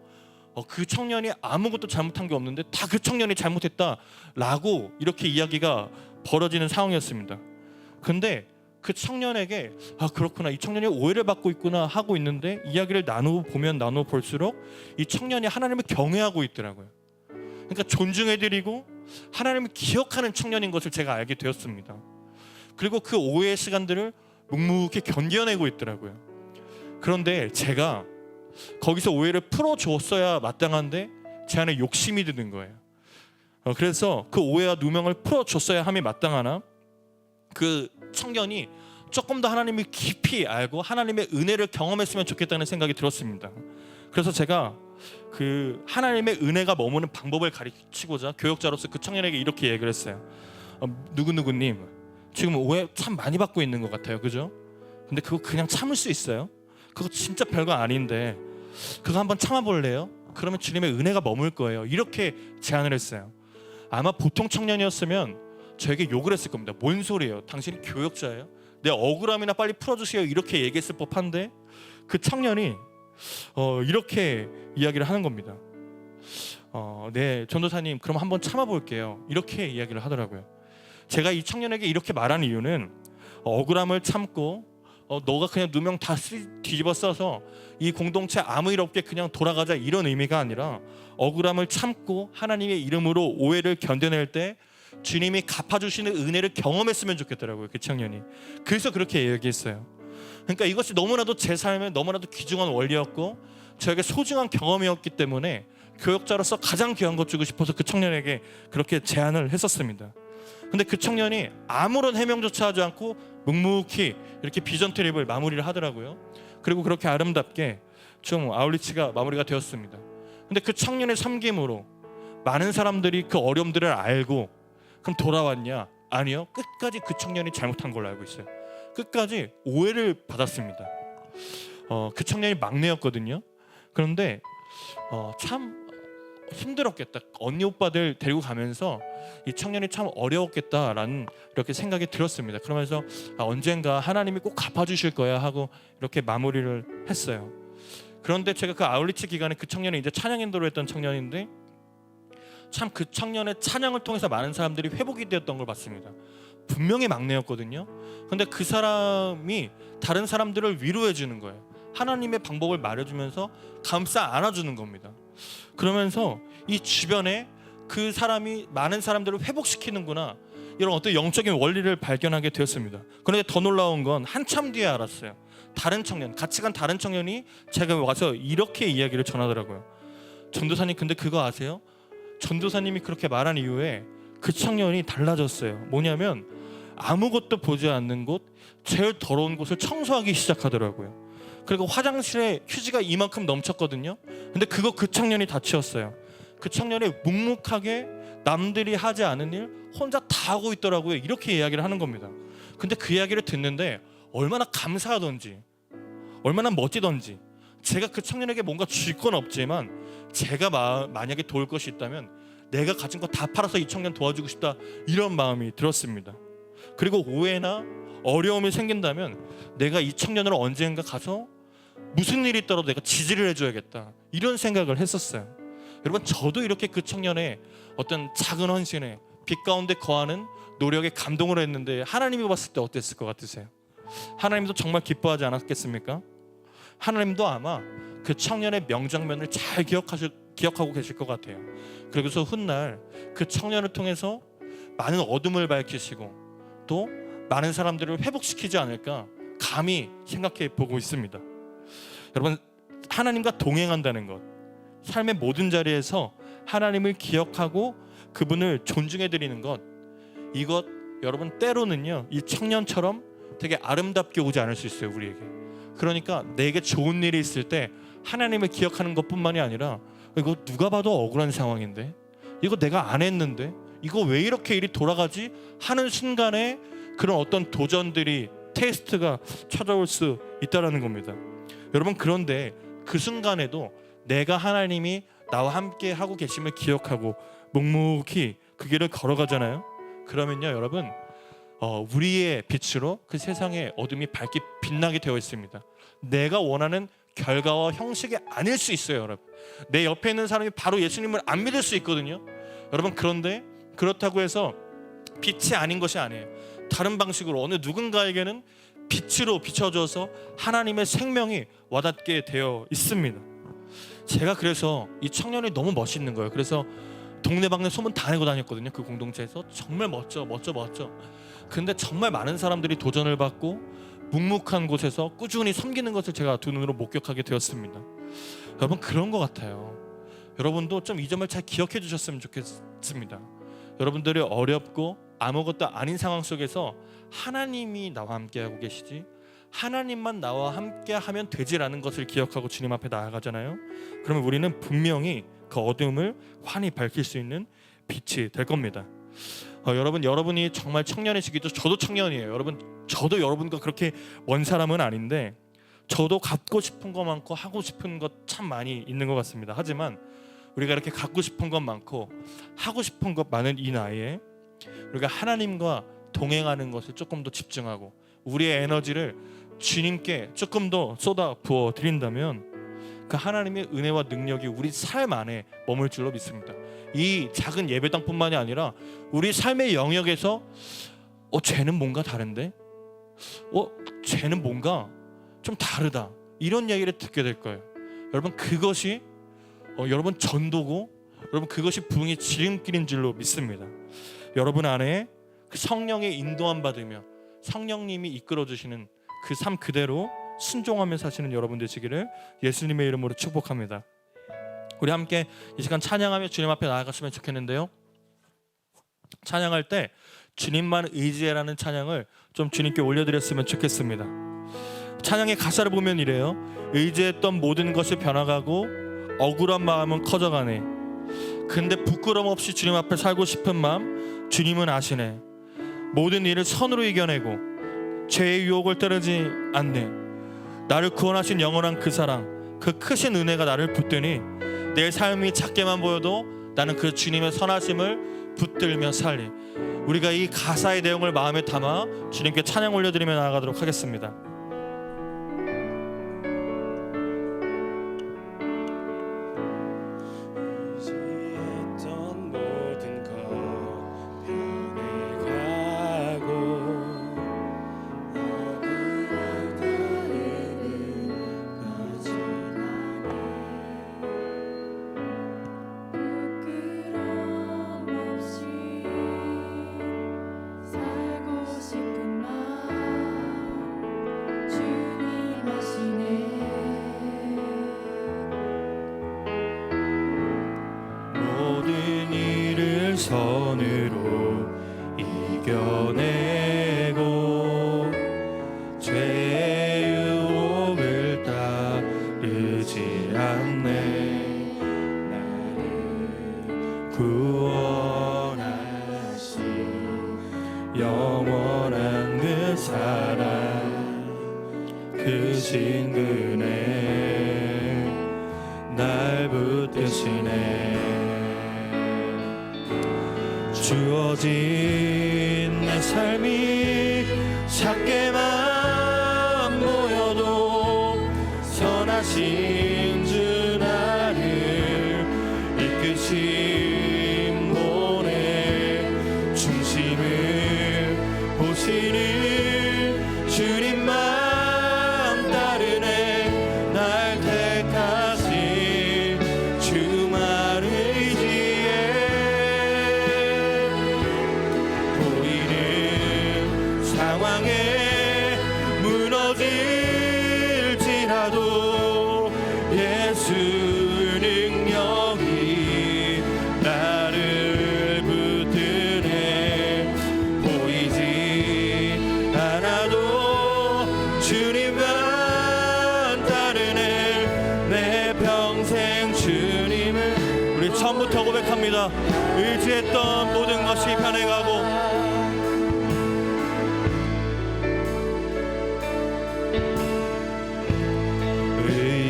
A: 그 청년이 아무것도 잘못한 게 없는데 다 그 청년이 잘못했다라고 이렇게 이야기가 벌어지는 상황이었습니다. 근데 그 청년에게 그렇구나, 이 청년이 오해를 받고 있구나 하고 있는데 이야기를 나눠보면 나눠볼수록 이 청년이 하나님을 경외하고 있더라고요. 그러니까 존중해드리고 하나님을 기억하는 청년인 것을 제가 알게 되었습니다. 그리고 그 오해의 시간들을 묵묵히 견뎌내고 있더라고요. 그런데 제가 거기서 오해를 풀어줬어야 마땅한데 제 안에 욕심이 드는 거예요. 그래서 그 오해와 누명을 풀어줬어야 함이 마땅하나 그 청년이 조금 더 하나님을 깊이 알고 하나님의 은혜를 경험했으면 좋겠다는 생각이 들었습니다. 그래서 제가 그 하나님의 은혜가 머무는 방법을 가르치고자 교역자로서 그 청년에게 이렇게 얘기를 했어요. 누구누구님, 지금 오해 참 많이 받고 있는 것 같아요. 그죠? 근데 그거 그냥 참을 수 있어요? 그거 진짜 별거 아닌데 그거 한번 참아볼래요? 그러면 주님의 은혜가 머물 거예요. 이렇게 제안을 했어요. 아마 보통 청년이었으면 저에게 욕을 했을 겁니다. 뭔 소리예요? 당신이 교역자예요? 내 억울함이나 빨리 풀어주세요. 이렇게 얘기했을 법한데 그 청년이 이렇게 이야기를 하는 겁니다. 네, 전도사님, 그럼 한번 참아볼게요. 이렇게 이야기를 하더라고요. 제가 이 청년에게 이렇게 말한 이유는 억울함을 참고 너가 그냥 누명 다 뒤집어 써서 이 공동체 아무 일 없게 그냥 돌아가자 이런 의미가 아니라 억울함을 참고 하나님의 이름으로 오해를 견뎌낼 때 주님이 갚아주시는 은혜를 경험했으면 좋겠더라고요. 그 청년이. 그래서 그렇게 얘기했어요. 그러니까 이것이 너무나도 제 삶에 너무나도 귀중한 원리였고 저에게 소중한 경험이었기 때문에 교역자로서 가장 귀한 것 주고 싶어서 그 청년에게 그렇게 제안을 했었습니다. 근데 그 청년이 아무런 해명조차 하지 않고 묵묵히 이렇게 비전 트립을 마무리를 하더라고요. 그리고 그렇게 아름답게 좀 아울리치가 마무리가 되었습니다. 근데 그 청년의 섬김으로 많은 사람들이 그 어려움들을 알고 그럼 돌아왔냐? 아니요. 끝까지 그 청년이 잘못한 걸로 알고 있어요. 끝까지 오해를 받았습니다. 그 청년이 막내였거든요. 그런데 참 힘들었겠다. 언니 오빠들 데리고 가면서 이 청년이 참 어려웠겠다라는 이렇게 생각이 들었습니다. 그러면서 언젠가 하나님이 꼭 갚아주실 거야 하고 이렇게 마무리를 했어요. 그런데 제가 그 아울리치 기간에 그 청년이 이제 찬양 인도를 했던 청년인데 참 그 청년의 찬양을 통해서 많은 사람들이 회복이 되었던 걸 봤습니다. 분명히 막내였거든요. 근데 그 사람이 다른 사람들을 위로해 주는 거예요. 하나님의 방법을 말해주면서 감싸 안아주는 겁니다. 그러면서 이 주변에 그 사람이 많은 사람들을 회복시키는구나, 이런 어떤 영적인 원리를 발견하게 되었습니다. 그런데 더 놀라운 건 한참 뒤에 알았어요. 다른 청년, 같이 간 다른 청년이 제가 와서 이렇게 이야기를 전하더라고요. 전도사님, 근데 그거 아세요? 전도사님이 그렇게 말한 이후에 그 청년이 달라졌어요. 뭐냐면 아무것도 보지 않는 곳, 제일 더러운 곳을 청소하기 시작하더라고요. 그리고 화장실에 휴지가 이만큼 넘쳤거든요. 근데 그거 그 청년이 다 치웠어요. 그 청년이 묵묵하게 남들이 하지 않은 일 혼자 다 하고 있더라고요. 이렇게 이야기를 하는 겁니다. 근데 그 이야기를 듣는데 얼마나 감사하던지, 얼마나 멋지던지, 제가 그 청년에게 뭔가 줄 건 없지만 제가 만약에 도울 것이 있다면 내가 가진 거 다 팔아서 이 청년 도와주고 싶다, 이런 마음이 들었습니다. 그리고 오해나 어려움이 생긴다면 내가 이 청년을 언젠가 가서 무슨 일이 있더라도 내가 지지를 해줘야겠다, 이런 생각을 했었어요. 여러분, 저도 이렇게 그 청년의 어떤 작은 헌신에 빛 가운데 거하는 노력에 감동을 했는데 하나님이 봤을 때 어땠을 것 같으세요? 하나님도 정말 기뻐하지 않았겠습니까? 하나님도 아마 그 청년의 명장면을 잘 기억하고 계실 것 같아요. 그리고서 훗날 그 청년을 통해서 많은 어둠을 밝히시고 또 많은 사람들을 회복시키지 않을까 감히 생각해 보고 있습니다. 여러분, 하나님과 동행한다는 것, 삶의 모든 자리에서 하나님을 기억하고 그분을 존중해 드리는 것, 이것 여러분 때로는요 이 청년처럼 되게 아름답게 오지 않을 수 있어요, 우리에게. 그러니까 내게 좋은 일이 있을 때 하나님을 기억하는 것뿐만이 아니라 이거 누가 봐도 억울한 상황인데, 이거 내가 안 했는데, 이거 왜 이렇게 일이 돌아가지 하는 순간에 그런 어떤 도전들이, 테스트가 찾아올 수 있다는 겁니다. 여러분, 그런데 그 순간에도 내가 하나님이 나와 함께 하고 계심을 기억하고 묵묵히 그 길을 걸어가잖아요. 그러면요 여러분, 우리의 빛으로 그 세상의 어둠이 밝게 빛나게 되어 있습니다. 내가 원하는 결과와 형식이 아닐 수 있어요, 여러분. 내 옆에 있는 사람이 바로 예수님을 안 믿을 수 있거든요, 여러분. 그런데 그렇다고 해서 빛이 아닌 것이 아니에요. 다른 방식으로 어느 누군가에게는 빛으로 비춰져서 하나님의 생명이 와닿게 되어 있습니다. 제가 그래서 이 청년이 너무 멋있는 거예요. 그래서 동네방네 소문 다 내고 다녔거든요. 그 공동체에서 정말 멋져. 근데 정말 많은 사람들이 도전을 받고 묵묵한 곳에서 꾸준히 섬기는 것을 제가 두 눈으로 목격하게 되었습니다. 여러분, 그런 것 같아요. 여러분도 좀 이 점을 잘 기억해 주셨으면 좋겠습니다. 여러분들이 어렵고 아무것도 아닌 상황 속에서 하나님이 나와 함께하고 계시지, 하나님만 나와 함께하면 되지라는 것을 기억하고 주님 앞에 나아가잖아요. 그러면 우리는 분명히 그 어둠을 환히 밝힐 수 있는 빛이 될 겁니다. 여러분이 정말 청년이시기도, 저도 청년이에요. 여러분, 저도 여러분과 그렇게 먼 사람은 아닌데 저도 갖고 싶은 거 많고 하고 싶은 것 참 많이 있는 것 같습니다. 하지만 우리가 이렇게 갖고 싶은 것 많고 하고 싶은 것 많은 이 나이에 우리가 하나님과 동행하는 것을 조금 더 집중하고 우리의 에너지를 주님께 조금 더 쏟아 부어 드린다면 그 하나님의 은혜와 능력이 우리 삶 안에 머물 줄로 믿습니다. 이 작은 예배당뿐만이 아니라 우리 삶의 영역에서 쟤는 뭔가 다른데? 쟤는 뭔가 좀 다르다, 이런 얘기를 듣게 될 거예요. 여러분, 그것이 여러분 전도고, 여러분 그것이 부흥의 지름길인 줄로 믿습니다. 여러분 안에 그 성령의 인도함 받으며 성령님이 이끌어 주시는 그 삶 그대로 순종하며 사시는 여러분 되시기를 예수님의 이름으로 축복합니다. 우리 함께 이 시간 찬양하며 주님 앞에 나아갔으면 좋겠는데요, 찬양할 때 주님만 의지해라는 찬양을 좀 주님께 올려드렸으면 좋겠습니다. 찬양의 가사를 보면 이래요. 의지했던 모든 것이 변화가고 억울한 마음은 커져가네. 근데 부끄럼 없이 주님 앞에 살고 싶은 마음 주님은 아시네. 모든 일을 선으로 이겨내고 죄의 유혹을 따르지 않네. 나를 구원하신 영원한 그 사랑, 그 크신 은혜가 나를 붙드니 내 삶이 작게만 보여도 나는 그 주님의 선하심을 붙들며 살리. 우리가 이 가사의 내용을 마음에 담아 주님께 찬양 올려드리며 나아가도록 하겠습니다. 선으로 이겨내고 죄의 유혹을 따르지 않네. 나를 구원 크신 그네 날 붙드시네. 주어진 내 삶이 작게만 보여도 선하신 주 나를 이끄신 분의 중심을 보시는 주님만 따르네. 날 택하신 주만 의지해. 보이는 상황에 무너질지라도 예수 능력이 나를 붙드네. 보이지 않아도 주님만 따르네. 내 평생 주님을. 우리 처음부터 고백합니다. 의지했던 모든 것이 변해가고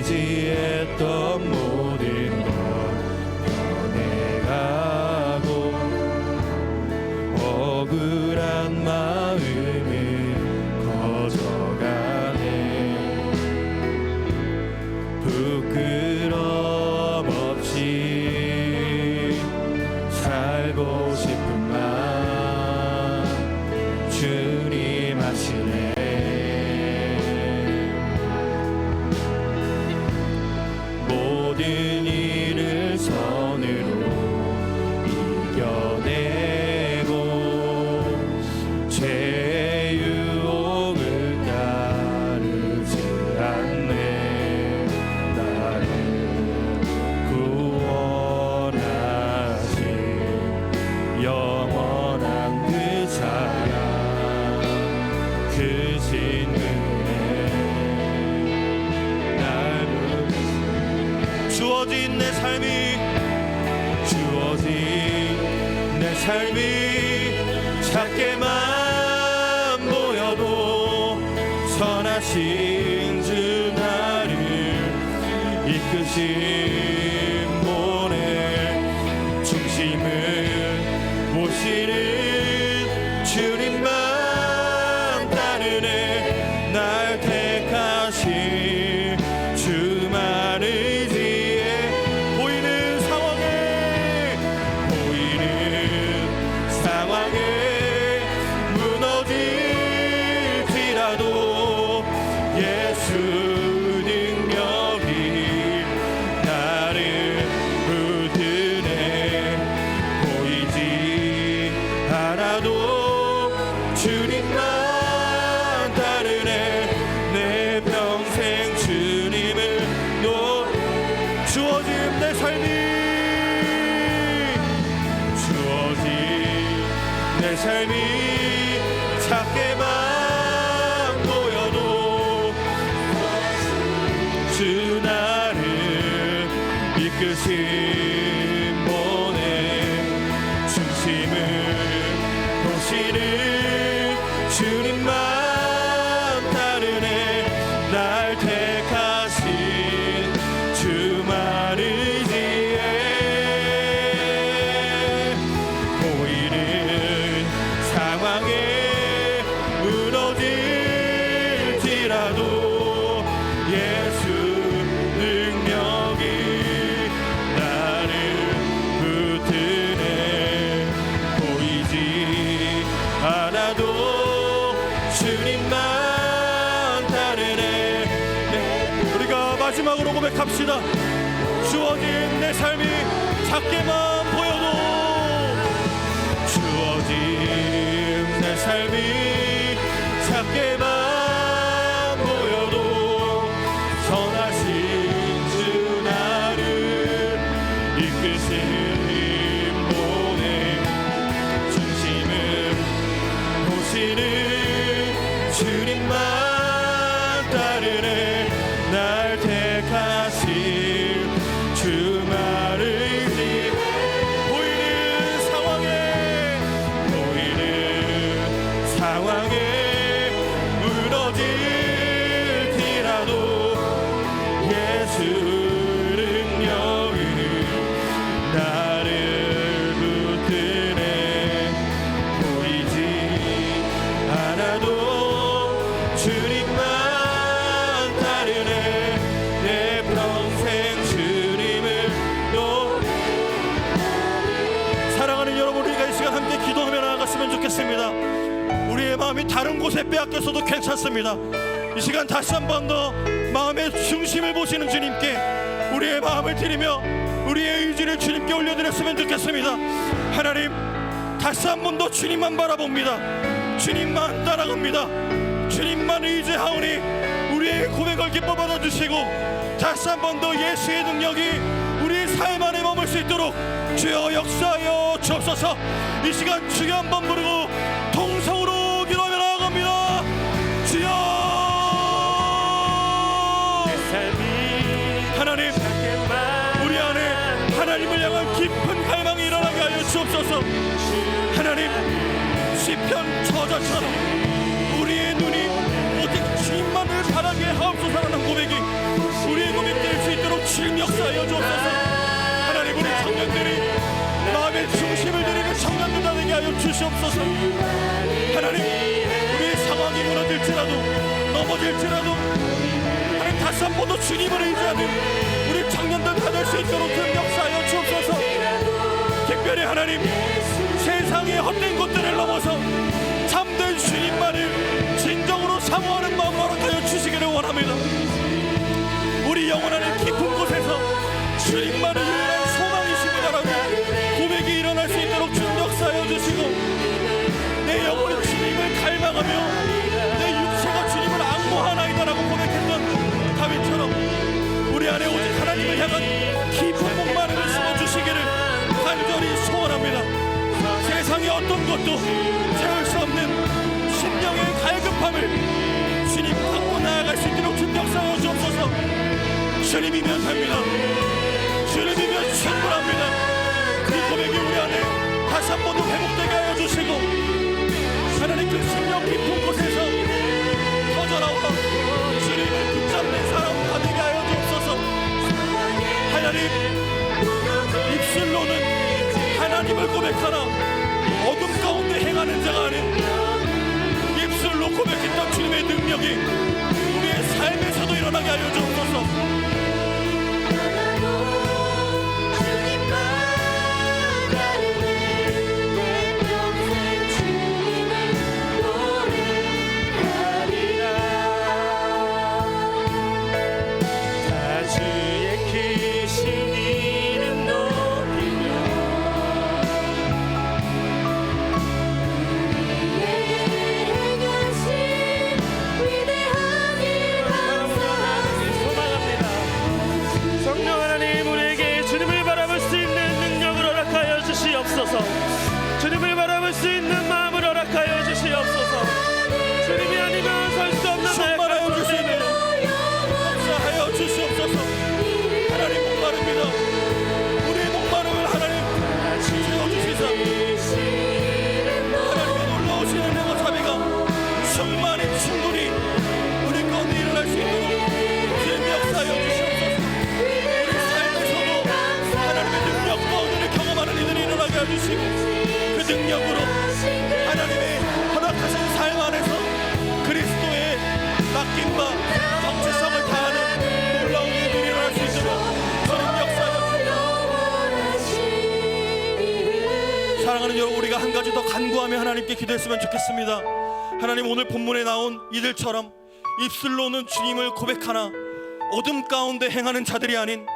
A: 의지했던 모든 것 변해가고 억울한 마음은 커져가네. 부끄럼 없이 살고 싶은 맘 주님 아시네. 모든 일을 선으로 이겨내고 죄의 유혹을 따르지 않네. 나를 구원하신 영원한 그 사랑 크신 은혜 날 주어진 내 삶이 작게만 보여도 선하신 주 나를 이끄신 분의 중심을 보시는 주님만 따르네. 날 택하신 주만 의지해. 보이는 상황에 무너질지라도 예수 능력이 나를 붙드네. 보이지 않아도 주님만 따르네. 내 평생 주님을 주어진 내 삶이 작게만 보여도 주 나를 이끄신 분의 중심을 보시는 주님만 따르네. 날 택하신 주만 의지해. 보이는 상황에 무너질지라도 예수 능력이 나를 붙드네. 보이지 않아도 주님만 따르네. 우리가 마지막으로 고백합시다. 주어진 내 삶이 작게만 보여도 주어진 내 삶이 작게만 보여도 선하신 주 나를 이끄신 분의 중심을 보시는 주님만 따르네. 날 택하신 주만 의지해. 보이는 상황에 무너질지라도
B: 않습니다. 우리의 마음이 다른 곳에 빼앗겼어도 괜찮습니다. 이 시간 다시 한 번 더 마음의 중심을 보시는 주님께 우리의 마음을 드리며 우리의 의지를 주님께 올려드렸으면 좋겠습니다. 하나님, 다시 한 번 더 주님만 바라봅니다. 주님만 따라갑니다. 주님만 의지하오니 우리의 고백을 기뻐 받아주시고 다시 한 번 더 예수의 능력이 우리 삶 안에 머물 수 있도록 주여 역사하여 주옵소서. 이 시간 주여 한번 부르고 통성으로 기도하며 나아갑니다. 주여. 하나님, 우리 안에 하나님을 향한 깊은 갈망이 일어나게 하여 주옵소서. 하나님, 시편 저자처럼 우리의 눈이 오직 주님만을 바라게 하옵소서라는 고백이 우리의 고백 될 수 있도록 주님 역사하여 주옵소서. 하나님, 우리 청년들이 마음의 중심을 드리는 청년들 되게 하여 주시옵소서. 하나님, 우리의 상황이 무너질지라도 넘어질지라도 하나님, 다시 한 번 더 주님을 의지하는 우리 청년들 다 될 수 있도록 주님 역사하여 주옵소서. 특별히 하나님, 세상의 헛된 것들을 넘어서 참된 주님만을 진정으로 사모하는 마음을 허락하여 주시기를 원합니다. 우리 영혼 안의 깊은 곳에서 주님만을 유일한 소망이십니다라고 고백이 일어날 수 있도록 주님 역사하여 주시고 내 영혼이 주님을 갈망하며 내 육체가 주님을 앙모하나이다라고 고백했던 다윗처럼 우리 안에 오직 하나님을 향한 깊은 목마름을 심어주시기를 간절히 소원합니다. 세상의 어떤 것도 채울 수 없는 심령의 갈급함을 주님 갖고 나아갈 수 있도록 주님 역사하여 주옵소서. 주님이면 됩니다. 주님이면 충분합니다. 이 고백이 우리 안에 다시 한 번 더 회복되게 하여 주시고 하나님, 그 심령 깊은 곳에서 터져나와 주님을 붙잡는 사람 다 되게 하여 주옵소서. 하나님, 입술로는 하나님을 고백하나 어둠 가운데 행하는 자가 아닌 입술로 고백했던 주님의 능력이 우리의 삶에서도 일어나게 하여 주옵소서.
C: 주님을 바라볼 수 있는 마음을 허락하여 주시옵소서. 주님이 아니면 설 수 없는
B: 충만하여 주시옵소서. 역사하여 주시옵소서. 하나님, 목마릅니다. 우리의 목마름을 하나님 채워주시사 하나님의 놀라우신 은혜와 자비가 충분히 우리 가운데 일어날 수 있도록 주님 역사하여 주시옵소서. 우리 삶에서도 하나님의 능력과 은혜를 경험하는 이들이 일어나게 해주시고 그 능력으로 하나님의 허락하신 삶 안에서 그리스도의 맡김과 정체성을 다하는 놀라운 일들이 일어날 수 있도록 주님 역사하여 주시옵소서. 사랑하는 여러분, 우리가 한 가지 더 간구하며 하나님께 기도했으면 좋겠습니다. 하나님, 오늘 본문에 나온 이들처럼 입술로는 주님을 고백하나 어둠 가운데 행하는 자들이 아닌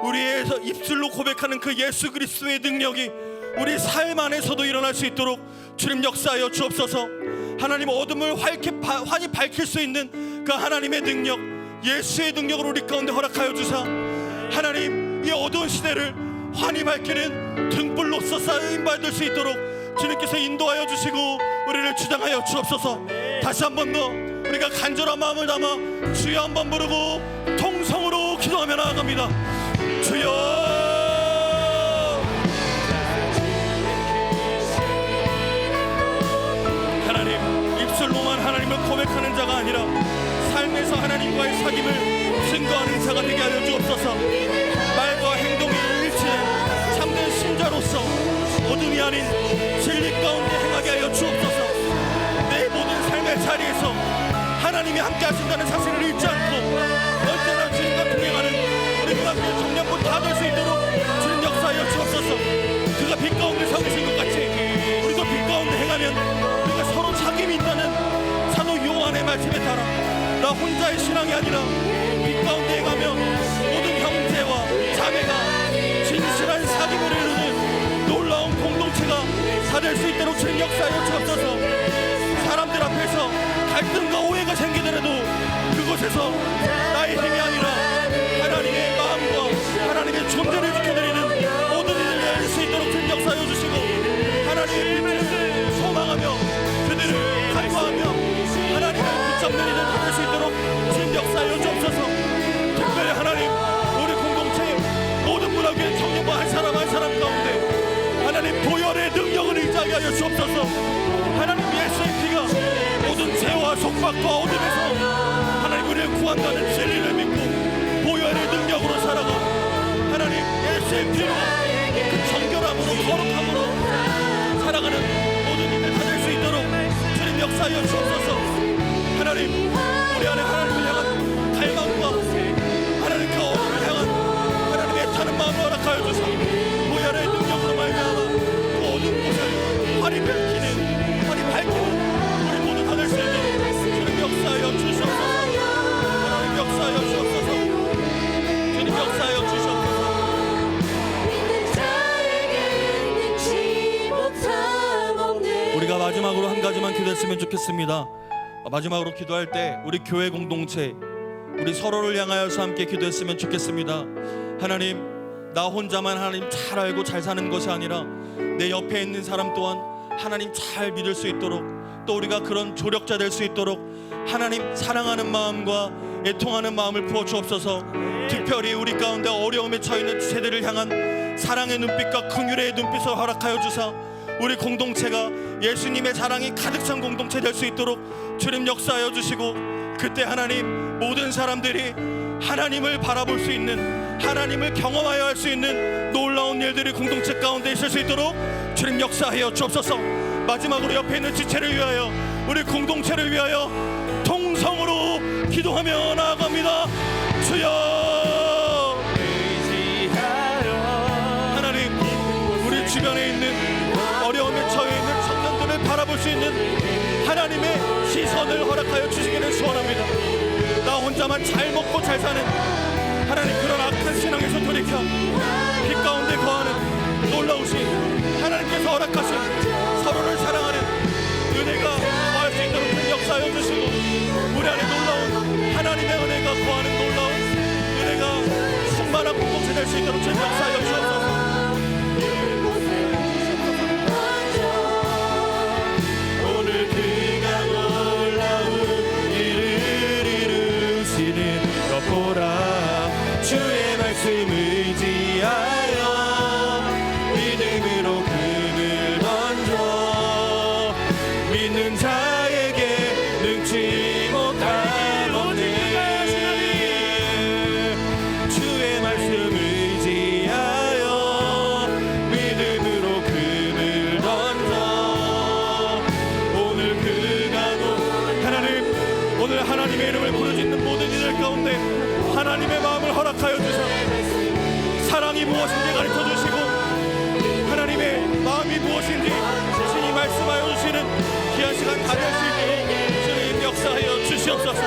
B: 우리의 입술로 고백하는 그 예수 그리스도의 능력이 우리 삶 안에서도 일어날 수 있도록 주님 역사하여 주옵소서. 하나님, 어둠을 환히 밝힐 수 있는 그 하나님의 능력, 예수의 능력을 우리 가운데 허락하여 주사 하나님, 이 어두운 시대를 환히 밝히는 등불로서 쓰임받을 수 있도록 주님께서 인도하여 주시고 우리를 주장하여 주옵소서. 다시 한 번 더 우리가 간절한 마음을 담아 주여 한번 부르고 통성으로 기도하며 나아갑니다. 주여. 입술로만 하나님을 고백하는 자가 아니라 삶에서 하나님과의 사귐을 증거하는 자가 되게 하여 주옵소서. 말과 행동이 일치해 참된 신자로서 어둠이 아닌 진리 가운데 행하게 하여 주옵소서. 내 모든 삶의 자리에서 하나님이 함께 하신다는 사실을 잊지 않고 언제나 주님과 동행하는 우리 그 청년부 다 될 수 있도록 주님 역사하여 주옵소서. 그가 빛 가운데 서계신 것 같이 우리도 빛 가운데 행하며 우리가 서로 사귐이 있다는 사도 요한의 말씀에 따라 나 혼자의 신앙이 아니라 빛 가운데에 가면 모든 형제와 자매가 진실한 사귐을 이루는 놀라운 공동체가 다 될 수 있도록 주님 역사하여 주옵소서. 사람들 앞에서 갈등과 오해가 생기더라도 그곳에서 나의 힘이 아니라 하나님의 마음과 하나님의 존재를 지켜드리는 모든 일을 할 수 있도록 주님 역사하여 주시고 하나님의 빛을 소망하며 그들을 간구하며 하나님을 붙잡는 일을 할 수 있도록 주님 역사하여 주옵소서. 특별히 하나님 우리 공동체 모든 문화교회 청년부 한 사람 한 사람 가운데 하나님 보혈의 능력을 의지하게 하여 주옵소서. 하나님 예수의 피가 모든 죄와 속박과 어둠에서 하나님 우리를 구한다는 진리를 믿고 보혈의 능력으로 살아가 하나님 예수의 피로 그 정결함으로 거룩함으로 살아가는 모든 일을 다 될 수 있도록 주님 역사하여 주옵소서. 하나님 우리 안에 하나님을 향한 갈망과 하나님 그 어둠을 향한 하나님의 타는 마음을 허락하여 주사 보혈의 능력으로 말미암아 그 어두운 곳을 활이 밝히는 우리 모두 다 될 수 있도록 주님 역사하여 주시옵소서. 하나님 역사하여 주옵소서. 주님 역사하여 주시옵소서. 우리가 마지막으로 한 가지만 기도했으면 좋겠습니다. 마지막으로 기도할 때 우리 교회 공동체 우리 서로를 향하여서 함께 기도했으면 좋겠습니다. 하나님 나 혼자만 하나님 잘 알고 잘 사는 것이 아니라 내 옆에 있는 사람 또한 하나님 잘 믿을 수 있도록 또 우리가 그런 조력자 될 수 있도록 하나님 사랑하는 마음과 애통하는 마음을 부어 주옵소서. 특별히 우리 가운데 어려움에 처해있는 세대를 향한 사랑의 눈빛과 긍휼의 눈빛을 허락하여 주사 우리 공동체가 예수님의 사랑이 가득 찬 공동체 될 수 있도록 주님 역사하여 주시고 그때 하나님 모든 사람들이 하나님을 바라볼 수 있는 하나님을 경험하여 할 수 있는 놀라운 일들이 공동체 가운데 있을 수 있도록 주님 역사하여 주옵소서. 마지막으로 옆에 있는 지체를 위하여 우리 공동체를 위하여 통성으로 기도하며 나아갑니다. 주여 하나님 우리 주변에 있는 어려움에 처해 있는 청년들을 바라볼 수 있는 하나님의 시선을 허락하여 주시기를 소원합니다. 나 혼자만 잘 먹고 잘 사는 하나님 그런 악한 신앙에서 돌이켜 빛 가운데 거하는 놀라우신 하나님께서 허락하신 서로를 사랑하는 은혜가 거할 수 있도록 큰 역사하여 주시고 우리 안에 놀라운 하나님의 은혜가 거하는 놀라운 은혜가 충만한 공동체 될 수 있도록 큰 역사하여 주옵소서. 오늘 그가 놀라운 일을 이루시는 것 보라 주의 말씀 의지하여 믿음으로 금을 던져 믿는 자에게 능치 못할 없는 주의 말씀 의지하여 믿음으로 금을 던져 오늘 그가 하나님 오늘 하나님의 이름을 부르짖는 모든 이들 가운데 하나님의 마음을 허락하여 주셔 사랑이 무엇인지 가르쳐 주시고 하나님의 마음이 무엇인지 신이 말씀하여 주시는 귀한 시간 다 될 수 있도록 주님 역사하여 주시옵소서.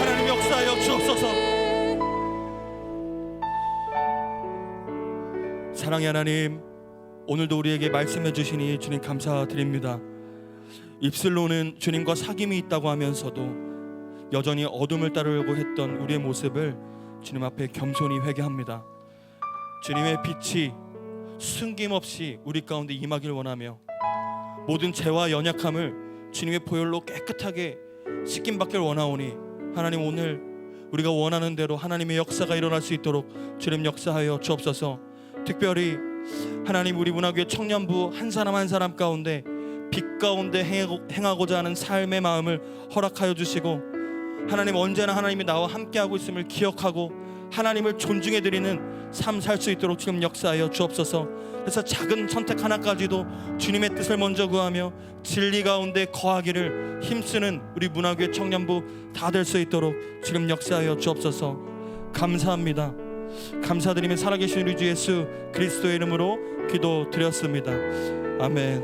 B: 하나님 역사하여 주옵소서. 사랑의 하나님 오늘도 우리에게 말씀해 주시니 주님 감사드립니다. 입술로는 주님과 사귐이 있다고 하면서도 여전히 어둠을 따르려고 했던 우리의 모습을 주님 앞에 겸손히 회개합니다. 주님의 빛이 숨김없이 우리 가운데 임하길 원하며 모든 죄와 연약함을 주님의 보혈로 깨끗하게 씻김받길 원하오니 하나님 오늘 우리가 원하는 대로 하나님의 역사가 일어날 수 있도록 주님 역사하여 주옵소서. 특별히 하나님 우리 문화교회 청년부 한 사람 한 사람 가운데 빛 가운데 행하고자 하는 삶의 마음을 허락하여 주시고 하나님 언제나 하나님이 나와 함께하고 있음을 기억하고 하나님을 존중해드리는 삶 살 수 있도록 주님 역사하여 주옵소서. 그래서 작은 선택 하나까지도 주님의 뜻을 먼저 구하며 진리 가운데 거하기를 힘쓰는 우리 문화교회 청년부 다 될 수 있도록 주님 역사하여 주옵소서. 감사합니다. 감사드리며 살아계신 우리 주 예수 그리스도의 이름으로 기도드렸습니다. 아멘.